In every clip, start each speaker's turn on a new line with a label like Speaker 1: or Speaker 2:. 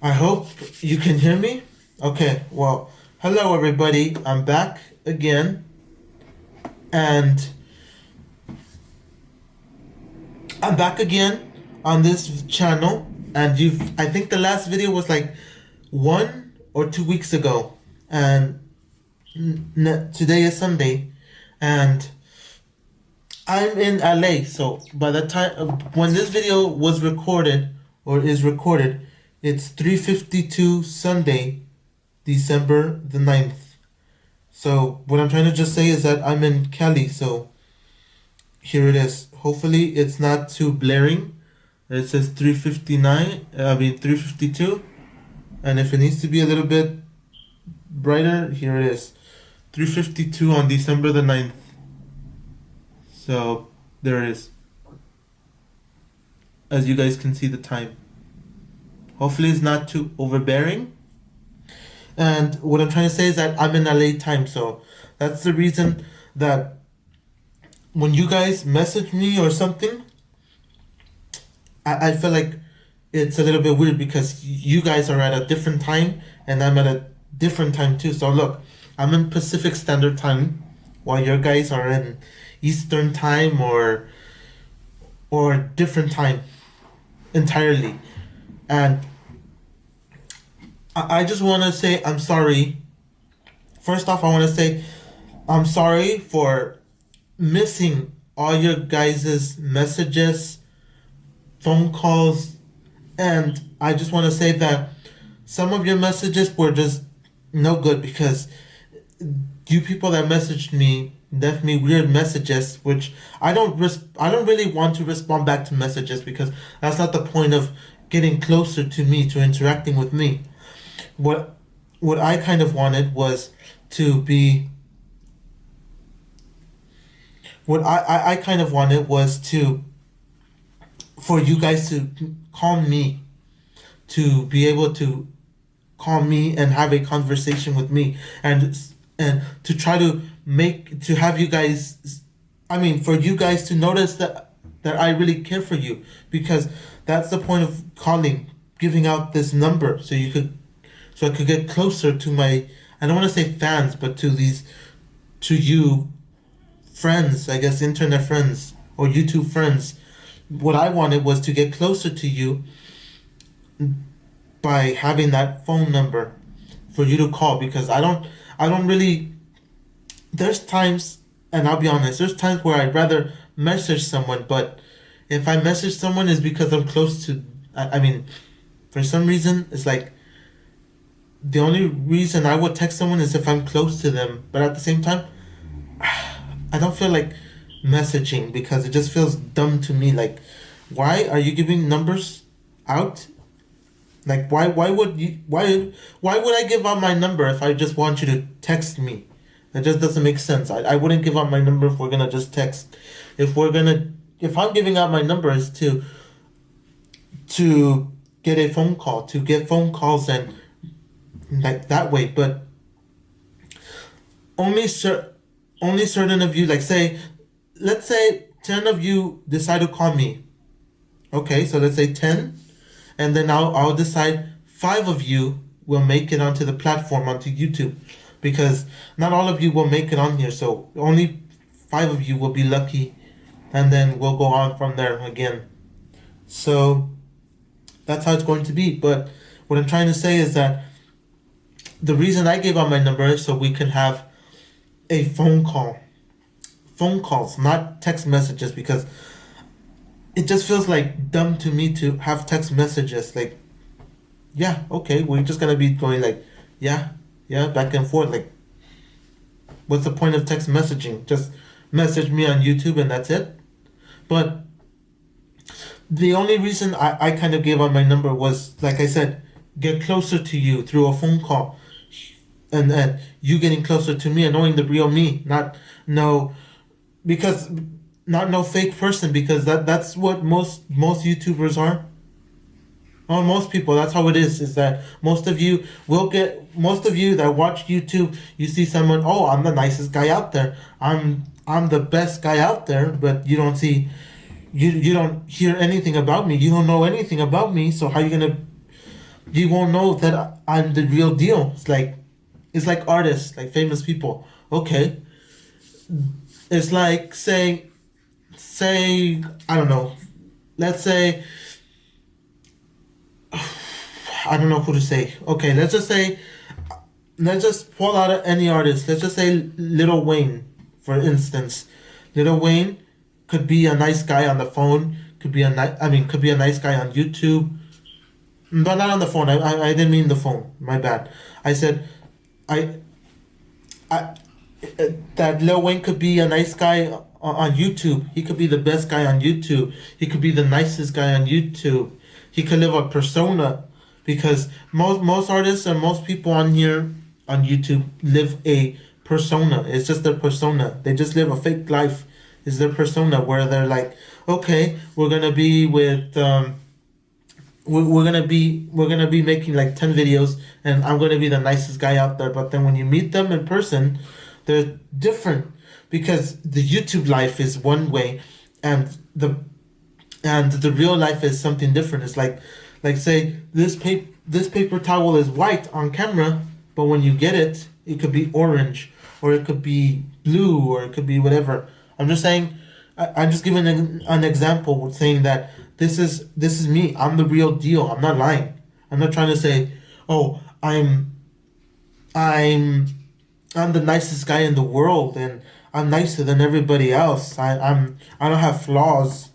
Speaker 1: I hope you can hear me. Okay, well, hello everybody. I'm back again, and I'm back again on this channel. And I think the last video was like 1 or 2 weeks ago, and today is Sunday, and I'm in LA. So by the time when this video was recorded or is recorded, it's 3:52 Sunday, December the 9th. So what I'm trying to just say is that I'm in Cali, so here it is. Hopefully it's not too blaring. It says 3:59, 3:52, and if it needs to be a little bit brighter, here it is. 3:52 on December the 9th. So there it is. As you guys can see the time. Hopefully it's not too overbearing. And what I'm trying to say is that I'm in LA time, so that's the reason that when you guys message me or something, I feel like it's a little bit weird because you guys are at a different time and I'm at a different time too. So look, I'm in Pacific Standard Time while your guys are in Eastern Time or different time entirely. And I just want to say I'm sorry. First off, I want to say I'm sorry for missing all your guys' messages, phone calls, and I just want to say that some of your messages were just no good because you people that messaged me left me weird messages, which I don't really want to respond back to messages because that's not the point of getting closer to me, to interacting with me. What what I kind of wanted was to be what I kind of wanted was to for you guys to call me, to be able to call me and have a conversation with me, and to try to make to have you guys, I mean, for you guys to notice that I really care for you, because that's the point of calling, giving out this number, so I could get closer to my, I don't want to say fans, but to you friends, I guess internet friends or YouTube friends. What I wanted was to get closer to you by having that phone number for you to call, because I don't really, there's times, and I'll be honest, there's times where I'd rather message someone, but if I message someone is because I'm close to, I mean, for some reason it's like the only reason I would text someone is if I'm close to them, but at the same time I don't feel like messaging because it just feels dumb to me. Like, why are you giving numbers out? Like, why would I give out my number if I just want you to text me? That just doesn't make sense. I wouldn't give out my number if we're gonna just text. If I'm giving out my number is to get a phone call, to get phone calls and like that way. But only cer- only certain of you, like say, let's say 10 of you decide to call me. Okay, so let's say 10, and then I'll decide 5 of you will make it onto the platform, onto YouTube, because not all of you will make it on here, so only 5 of you will be lucky, and then we'll go on from there again. So that's how it's going to be. But what I'm trying to say is that the reason I gave out my number is so we can have a phone calls, not text messages, because it just feels like dumb to me to have text messages. Like, yeah, okay, we're just gonna be going like, yeah, yeah, back and forth. Like, what's the point of text messaging? Just message me on YouTube and that's it. But the only reason I kind of gave out my number was, like I said, get closer to you through a phone call, and you getting closer to me and knowing the real me, not no, because not no fake person, because that's what most YouTubers are. Or most people, that's how it is that most of you that watch YouTube, you see someone, oh, I'm the nicest guy out there. I'm the best guy out there, but you don't see, you don't hear anything about me. You don't know anything about me, so how you gonna you won't know that I'm the real deal. It's like artists, like famous people. Okay, it's like say I don't know. Let's say I don't know who to say. Okay, let's just pull out any artist. Let's just say Lil Wayne, for instance. Lil Wayne could be a nice guy on the phone. Could be a nice guy on YouTube, but not on the phone. I didn't mean the phone. My bad. I said, I I that Lil Wayne could be a nice guy on YouTube. He could be the best guy on YouTube. He could be the nicest guy on YouTube. He could live a persona, because most artists and most people on here on YouTube live a persona. It's just their persona. They just live a fake life. It's their persona where they're like, okay, we're gonna be making like 10 videos, and I'm gonna be the nicest guy out there. But then when you meet them in person, they're different, because the YouTube life is one way, and the real life is something different. It's like say this paper towel is white on camera, but when you get it, it could be orange, or it could be blue, or it could be whatever. I'm just saying, I'm just giving an example with saying that this is me. I'm the real deal. I'm not lying. I'm not trying to say, oh, I'm I'm the nicest guy in the world, and I'm nicer than everybody else. I don't have flaws.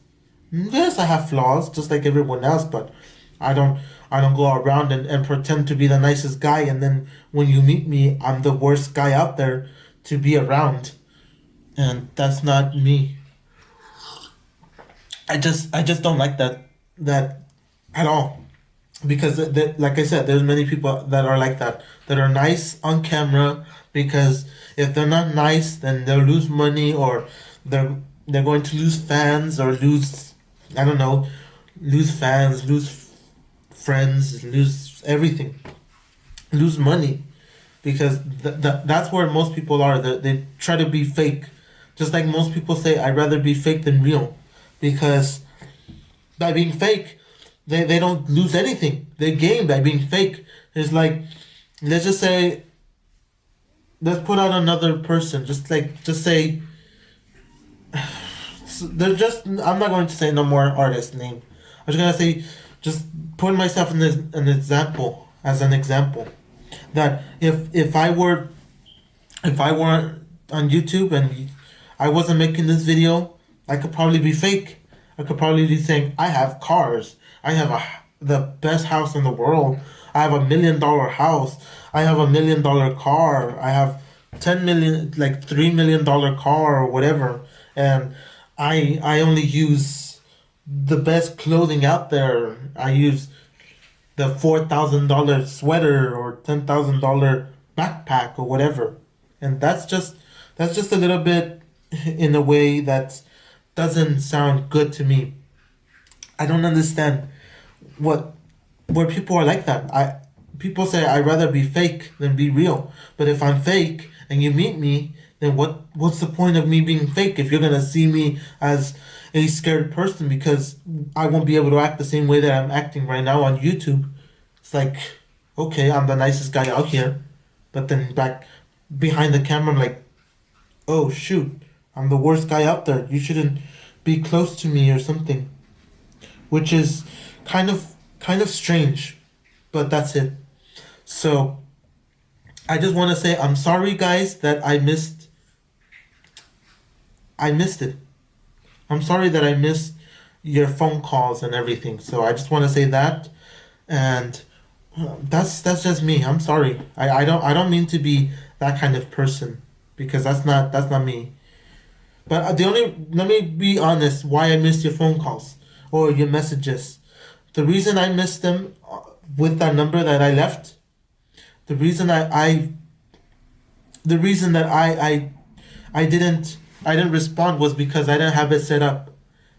Speaker 1: Yes, I have flaws, just like everyone else, but I don't I don't go around and pretend to be the nicest guy, and then when you meet me, I'm the worst guy out there to be around. And that's not me. I just don't like that at all, because like I said, there's many people that are like that are nice on camera, because if they're not nice, then they'll lose money, or they're going to lose fans, or lose, I don't know, lose fans, lose friends, lose everything, lose money, because that's where most people are. They try to be fake, just like most people say, I'd rather be fake than real, because by being fake, they don't lose anything. They gain by being fake. It's like, let's just say, let's put out another person. Just say, they're just. I'm not going to say no more artist name. I'm just gonna say, just put myself in an example, as an example, that if I were on YouTube and I wasn't making this video, I could probably be fake. I could probably be saying, I have cars. I have the best house in the world. I have $1 million house. I have $1 million car. I have 10 million, like $3 million car, or whatever. And I only use the best clothing out there. I use the $4,000 sweater, or $10,000 backpack, or whatever. And that's just a little bit in a way that doesn't sound good to me. I don't understand what where people are like that. I People say I'd rather be fake than be real. But if I'm fake and you meet me, then what's the point of me being fake if you're gonna see me as a scared person, because I won't be able to act the same way that I'm acting right now on YouTube. It's like, okay, I'm the nicest guy out here, but then back behind the camera, I'm like, oh shoot, I'm the worst guy out there. You shouldn't be close to me or something, which is kind of strange, but that's it. So I just want to say I'm sorry, guys, that I missed it. I'm sorry that I missed your phone calls and everything. So I just want to say that, and that's just me. I'm sorry. I don't mean to be that kind of person, because that's not me. But the only let me be honest, why I missed your phone calls or your messages. The reason I missed them, with that number that I left, the reason the reason that I didn't respond was because I didn't have it set up.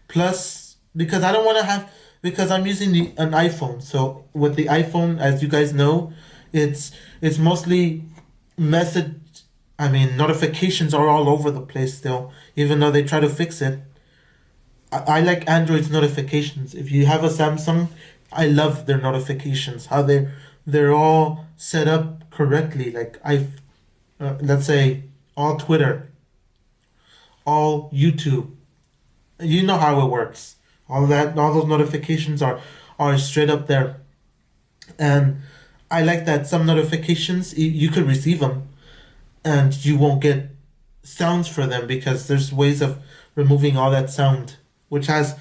Speaker 1: Plus, because I don't want to have, because I'm using an iPhone. So with the iPhone, as you guys know, it's mostly message. I mean, notifications are all over the place still, even though they try to fix it. I like Android's notifications. If you have a Samsung, I love their notifications, how they're all set up correctly. Like let's say all Twitter, all YouTube. You know how it works. All that, all those notifications are straight up there, and I like that some notifications you could receive them, and you won't get sounds for them because there's ways of removing all that sound, which has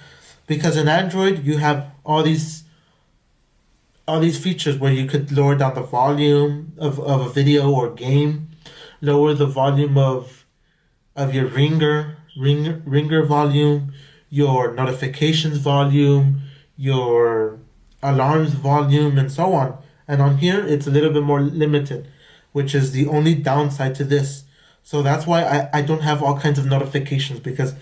Speaker 1: because in Android you have all these features where you could lower down the volume of a video or game, lower the volume of your ringer volume, your notifications volume, your alarms volume, and so on. And on here, it's a little bit more limited, which is the only downside to this. So that's why I don't have all kinds of notifications, because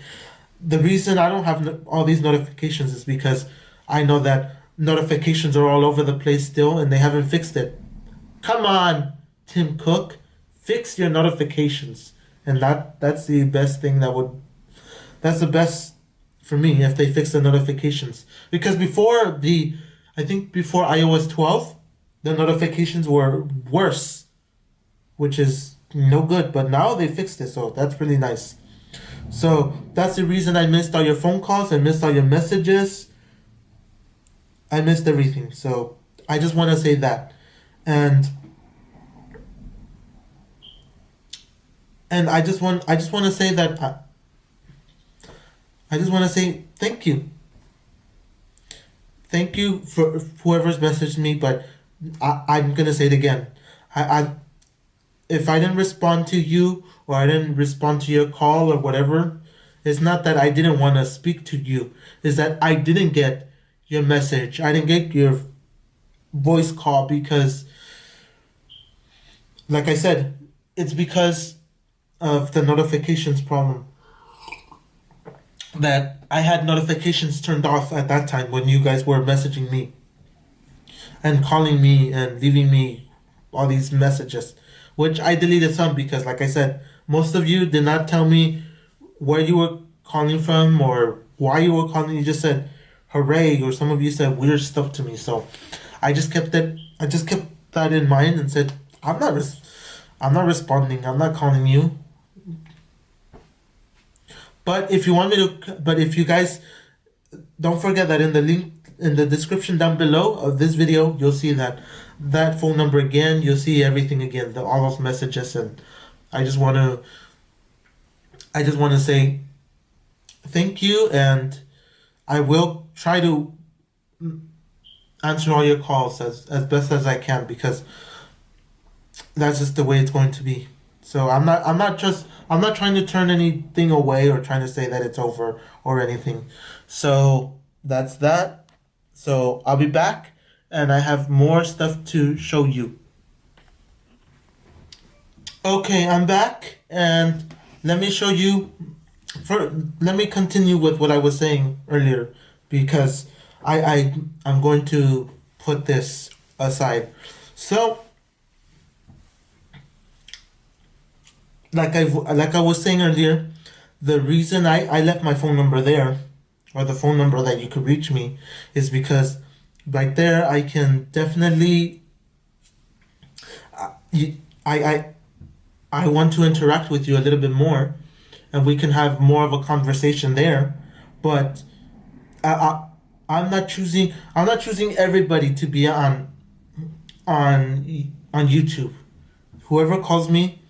Speaker 1: the reason I don't have all these notifications is because I know that notifications are all over the place still and they haven't fixed it. Come on, Tim Cook, fix your notifications. And that's the best thing that's the best for me if they fix the notifications. Because I think before iOS 12, the notifications were worse, which is no good, but now they fixed it, so that's really nice. So that's the reason I missed all your phone calls, I missed all your messages, I missed everything. So I just want to say that. And I just want to say that I just want to say thank you. Thank you for whoever's messaged me, but I'm gonna say it again. I if I didn't respond to you or I didn't respond to your call or whatever, it's not that I didn't want to speak to you. It's that I didn't get your message. I didn't get your voice call because, like I said, it's because of the notifications problem. That I had notifications turned off at that time when you guys were messaging me and calling me and leaving me all these messages, which I deleted some because, like I said, most of you did not tell me where you were calling from or why you were calling. You just said hooray, or some of you said weird stuff to me. So I just kept that. I just kept that in mind and said I'm not responding. I'm not calling you. But if you want me to, but if you guys don't forget that in the link in the description down below of this video, you'll see that phone number again. You'll see everything again, all those messages, and I just want to, I just want to say thank you, and I will try to answer all your calls as best as I can because that's just the way it's going to be. So I'm not trying to turn anything away or trying to say that it's over or anything. So that's that. So I'll be back and I have more stuff to show you. Okay, I'm back and let me show you let me continue with what I was saying earlier because I'm going to put this aside. So like I was saying earlier, the reason I left my phone number there, or the phone number that you could reach me, is because right there I can definitely you, I want to interact with you a little bit more, and we can have more of a conversation there. But I, I I'm not choosing everybody to be on YouTube. Whoever calls me,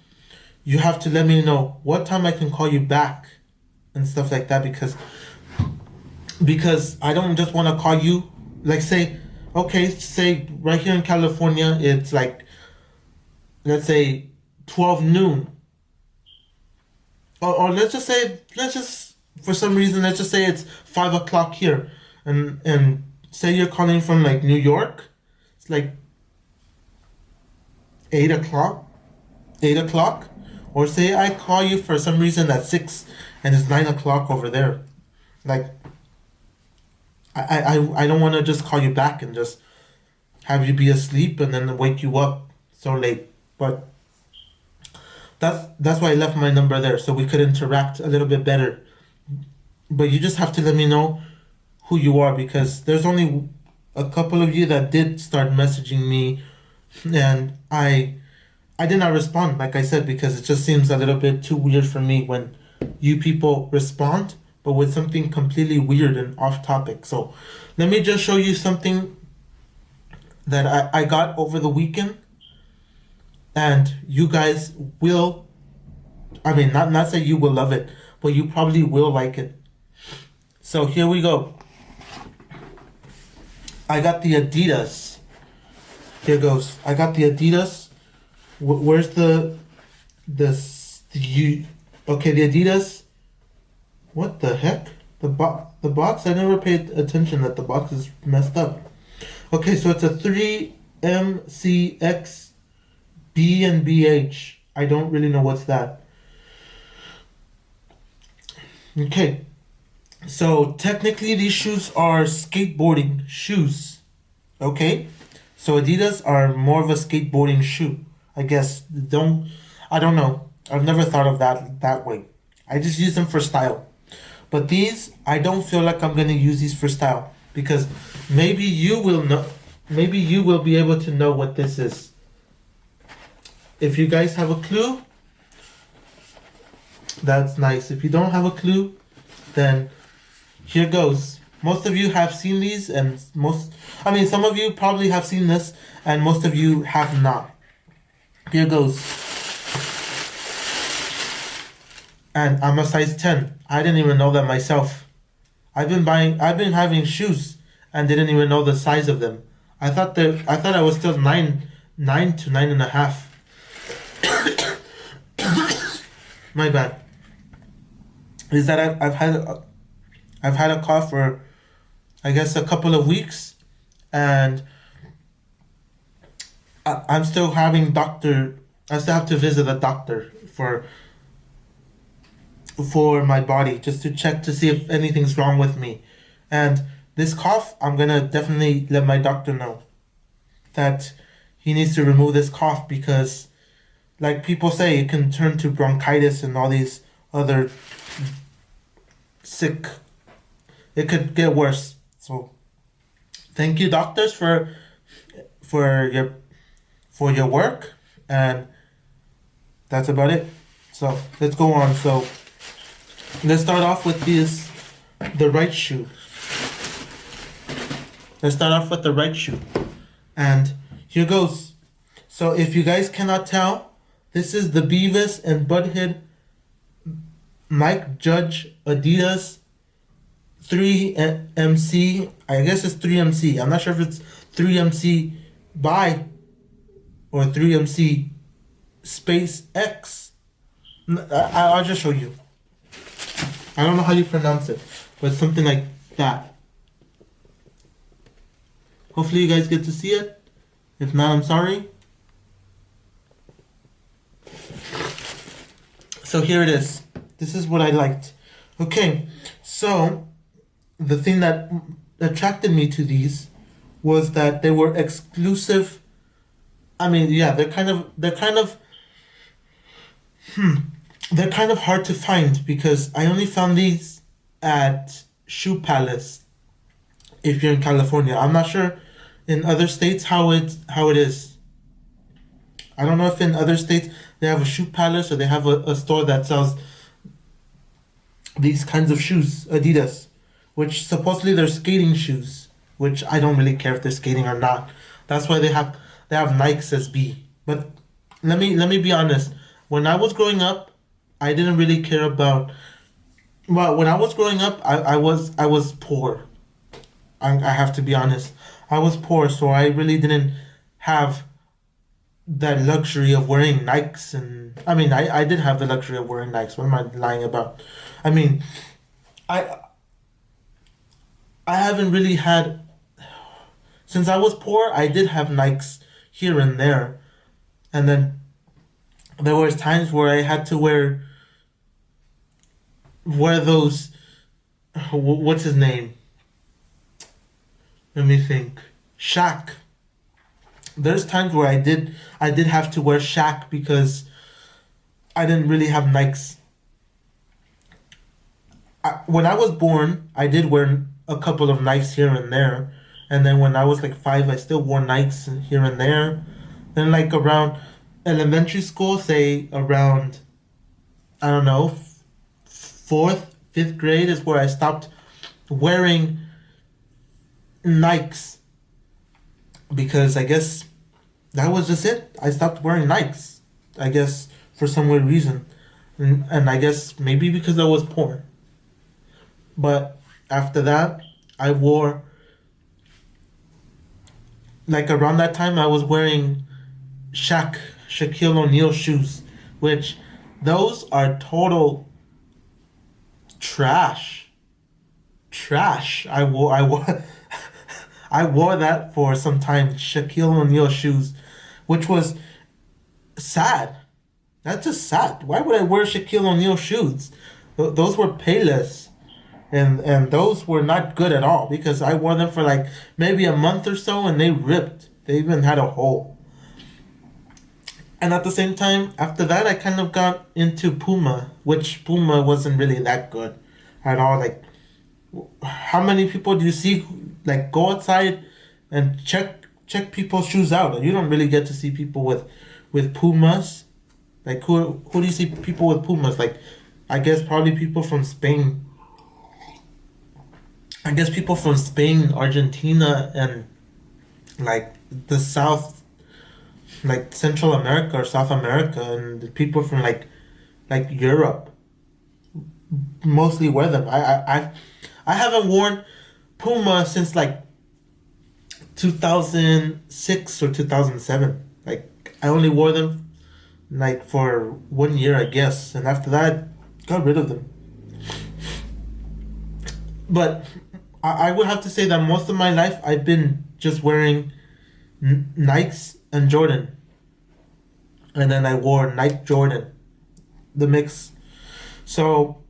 Speaker 1: you have to let me know what time I can call you back and stuff like that because I don't just want to call you like say right here in California it's like let's say 12 noon or let's just for some reason let's just say it's 5 o'clock here and say you're calling from like New York, it's like 8 o'clock 8 o'clock, or say I call you for some reason at 6 and it's 9 o'clock over there. Like I don't want to just call you back and just have you be asleep and then wake you up so late. But that's why I left my number there so we could interact a little bit better. But you just have to let me know who you are because there's only a couple of you that did start messaging me, and I did not respond, like I said, because it just seems a little bit too weird for me when you people respond, but with something completely weird and off topic. So let me just show you something that I got over the weekend, and you guys will, I mean, not say you will love it, but you probably will like it. So here we go. I got the Adidas. Here goes. I got the Adidas. Where's the you? Okay, the Adidas. What the heck? The box. I never paid attention that the box is messed up. Okay, so it's a 3MCX B and BH. I don't really know what's that. Okay, so technically these shoes are skateboarding shoes. Okay, so Adidas are more of a skateboarding shoe. I guess I don't know. I've never thought of that way. I just use them for style. But these, I don't feel like I'm gonna use these for style because maybe you will know. Maybe you will be able to know what this is. If you guys have a clue, that's nice. If you don't have a clue, then here goes. Most of you have seen these, and some of you probably have seen this, and most of you have not. Here goes. And I'm a size 10. I didn't even know that myself. I've been having shoes and didn't even know the size of them. I thought I was still 9 to 9.5. My bad. Is that I've had a cough for, I guess, a couple of weeks, and I'm still having I still have to visit a doctor for my body just to check to see if anything's wrong with me. And this cough, I'm gonna definitely let my doctor know that he needs to remove this cough because, like people say, it can turn to bronchitis and all these other sick. It could get worse. So, thank you, doctors, for your work, and that's about it. So let's go on. So let's start off with the right shoe. Let's start off with the right shoe. And here goes. So if you guys cannot tell, this is the Beavis and Butthead Mike Judge Adidas 3MC. I guess it's 3MC. I'm not sure if it's 3MC by or 3MC space X. I'll just show you. I don't know how you pronounce it, but something like that. Hopefully you guys get to see it. If not, I'm sorry. So here it is. This is what I liked. Okay, so the thing that attracted me to these was that they were exclusive. I mean, yeah, they're kind of hard to find because I only found these at Shoe Palace. If you're in California, I'm not sure in other states how it is. I don't know if in other states they have a Shoe Palace or they have a store that sells these kinds of shoes, Adidas, which supposedly they're skating shoes, which I don't really care if they're skating or not. That's why they have Nikes as B. But let me be honest. When I was growing up, I didn't really care about. Well, when I was growing up, I was poor. I have to be honest. I was poor, so I really didn't have that luxury of wearing Nikes. And I mean, I did have the luxury of wearing Nikes. What am I lying about? I mean, I haven't really had. Since I was poor, I did have Nikes here and there, and then there was times where I had to wear those. What's his name? Let me think. Shaq. There's times where I did have to wear Shaq because I didn't really have Nikes. When I was born, I did wear a couple of Nikes here and there, And then when I was like 5, I still wore Nikes here and there. Then like around elementary school, say around, I don't know, fourth, fifth grade is where I stopped wearing Nikes because I guess that was just it. I stopped wearing Nikes. I guess for some weird reason, and I guess maybe because I was poor. But after that, I wore like around that time I was wearing Shaquille O'Neal shoes, which those are total trash. Trash. I wore I wore that for some time. Shaquille O'Neal shoes, which was sad. That's just sad. Why would I wear Shaquille O'Neal shoes? Those were Payless, and those were not good at all because I wore them for like maybe a month or so and they ripped. They even had a hole. And at the same time, after that, I kind of got into Puma, which Puma wasn't really that good at all. Like, how many people do you see like go outside and check people's shoes out? You don't really get to see people with Pumas. Like who do you see people with Pumas? Like, I guess probably people from Spain. I guess people from Spain, Argentina, and like the South, like Central America or South America, and the people from like Europe mostly wear them. I haven't worn Puma since like 2006 or 2007. Like I only wore them like for 1 year, I guess, and after that, got rid of them. But I would have to say that most of my life I've been just wearing Nikes and Jordan, and then I wore Nike Jordan, the mix. So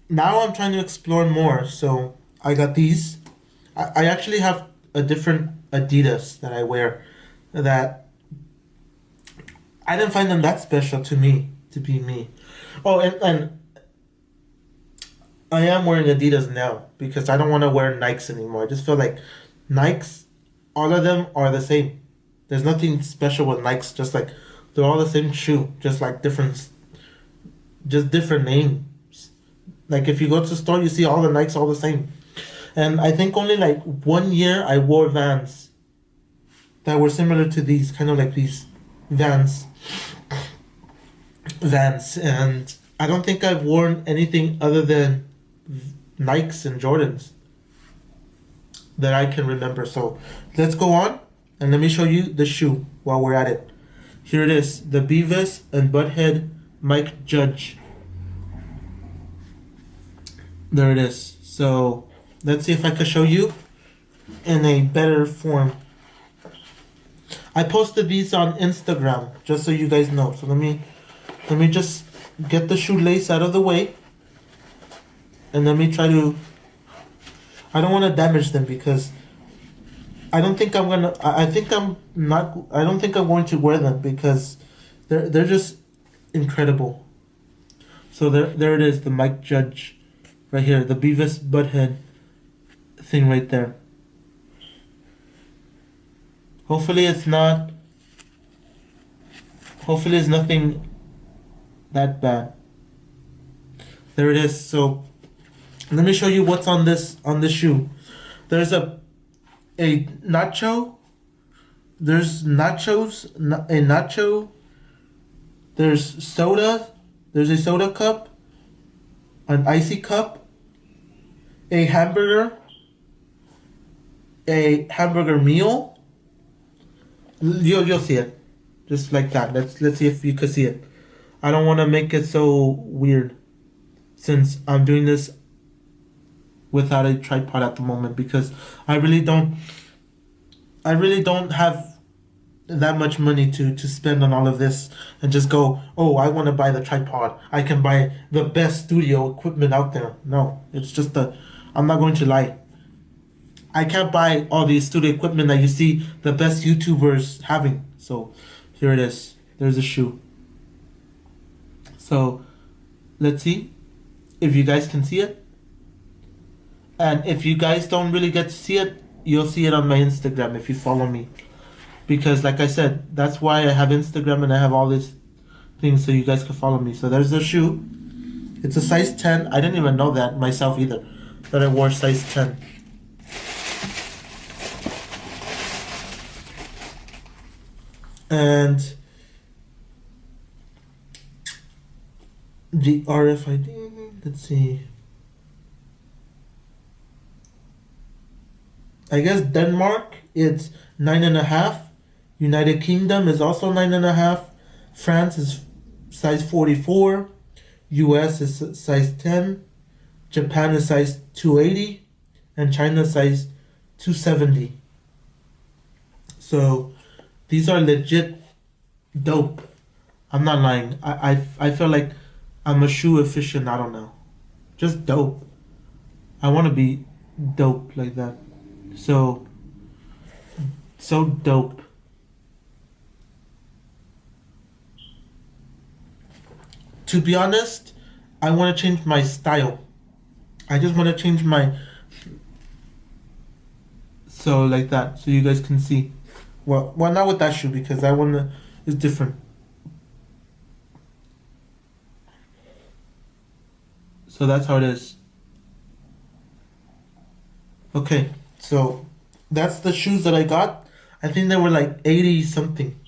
Speaker 1: now I'm trying to explore more. So I got these. I actually have a different Adidas that I wear that I didn't find them that special to me to be me. Oh, and I am wearing Adidas now because I don't want to wear Nikes anymore. I just feel like Nikes, all of them are the same. There's nothing special with Nikes. Just like they're all the same shoe, just different names. Like if you go to the store, you see all the Nikes all the same. And I think only like 1 year I wore Vans that were similar to these, kind of like these Vans. Vans, and I don't think I've worn anything other than Nikes and Jordans that I can remember. So let's go on and let me show you the shoe while we're at it. Here it is, the Beavis and Butthead Mike Judge. There it is. So let's see if I can show you in a better form. I posted these on Instagram just so you guys know. So let me just get the shoelace out of the way. And let me try to, I don't want to damage them because I don't think I'm gonna, I think I'm not, I don't think I'm going to wear them because they're just incredible. So there it is, the Mike Judge right here, the Beavis Butthead thing right there. Hopefully it's nothing that bad. There it is. So let me show you what's on this shoe. There's a nacho. There's nachos. A nacho. There's soda. There's a soda cup. An icy cup. A hamburger. A hamburger meal. You'll see it, just like that. Let's see if you could see it. I don't want to make it so weird, since I'm doing this without a tripod at the moment because I really don't have that much money to spend on all of this and just go, oh, I want to buy the tripod. I can buy the best studio equipment out there. No, it's just I'm not going to lie. I can't buy all these studio equipment that you see the best YouTubers having. So here it is. There's a shoe. So let's see if you guys can see it. And if you guys don't really get to see it, you'll see it on my Instagram if you follow me. Because like I said, that's why I have Instagram and I have all these things so you guys can follow me. So there's the shoe. It's a size 10. I didn't even know that myself either, that I wore size 10. And the RFID, let's see. I guess Denmark, it's 9.5. United Kingdom is also 9.5. France is size 44. US is size 10. Japan is size 280. And China size 270. So these are legit dope. I'm not lying. I feel like I'm a shoe aficionado now. Just dope. I want to be dope like that. So dope. To be honest, I want to change my style. I just want to change my... So like that, so you guys can see. Well, not with that shoe because that one is different. So that's how it is. Okay, so that's the shoes that I got. I think they were like 80 something.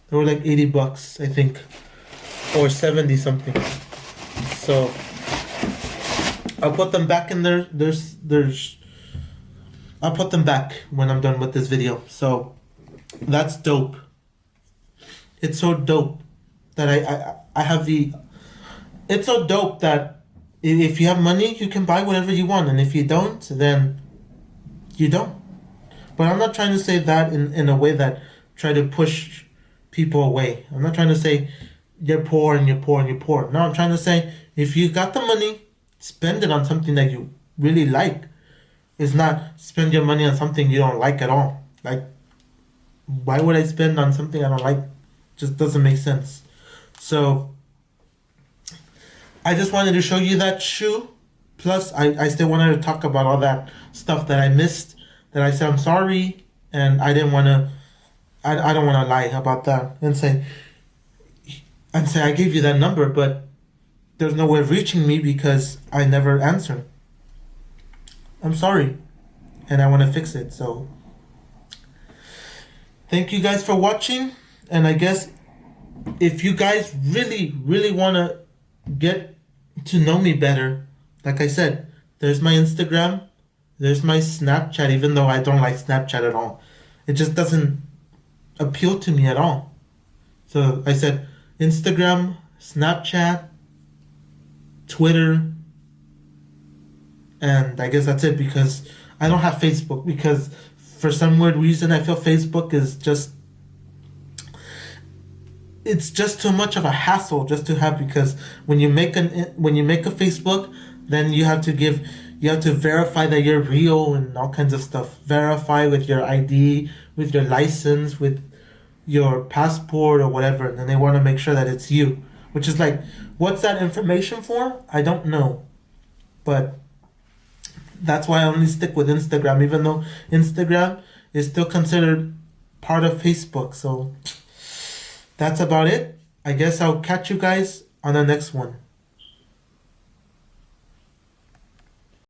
Speaker 1: They were like 80 bucks, I think. Or 70 something. So I'll put them back in there. I'll put them back when I'm done with this video. So that's dope. It's so dope that I have the... It's so dope that if you have money, you can buy whatever you want. And if you don't, then you don't. But I'm not trying to say that in a way that try to push people away. I'm not trying to say you're poor and you're poor and you're poor. No, I'm trying to say if you got the money, spend it on something that you really like. It's not spend your money on something you don't like at all. Like, why would I spend on something I don't like? Just doesn't make sense. So I just wanted to show you that shoe. Plus, I still wanted to talk about all that stuff that I missed. That I said I'm sorry, and I didn't want to. I don't want to lie about that and say I gave you that number, but there's no way of reaching me because I never answer. I'm sorry, and I want to fix it. So thank you guys for watching, and I guess if you guys really, really want to get to know me better, like I said, there's my Instagram, there's my Snapchat, even though I don't like Snapchat at all. It just doesn't appeal to me at all. So I said Instagram, Snapchat, Twitter, and I guess that's it because I don't have Facebook because for some weird reason I feel Facebook is just... It's just too much of a hassle just to have because when you make a Facebook, then you have to verify that you're real and all kinds of stuff. Verify with your ID, with your license, with your passport or whatever, and then they want to make sure that it's you. Which is like, what's that information for? I don't know. But that's why I only stick with Instagram, even though Instagram is still considered part of Facebook. So that's about it. I guess I'll catch you guys on the next one.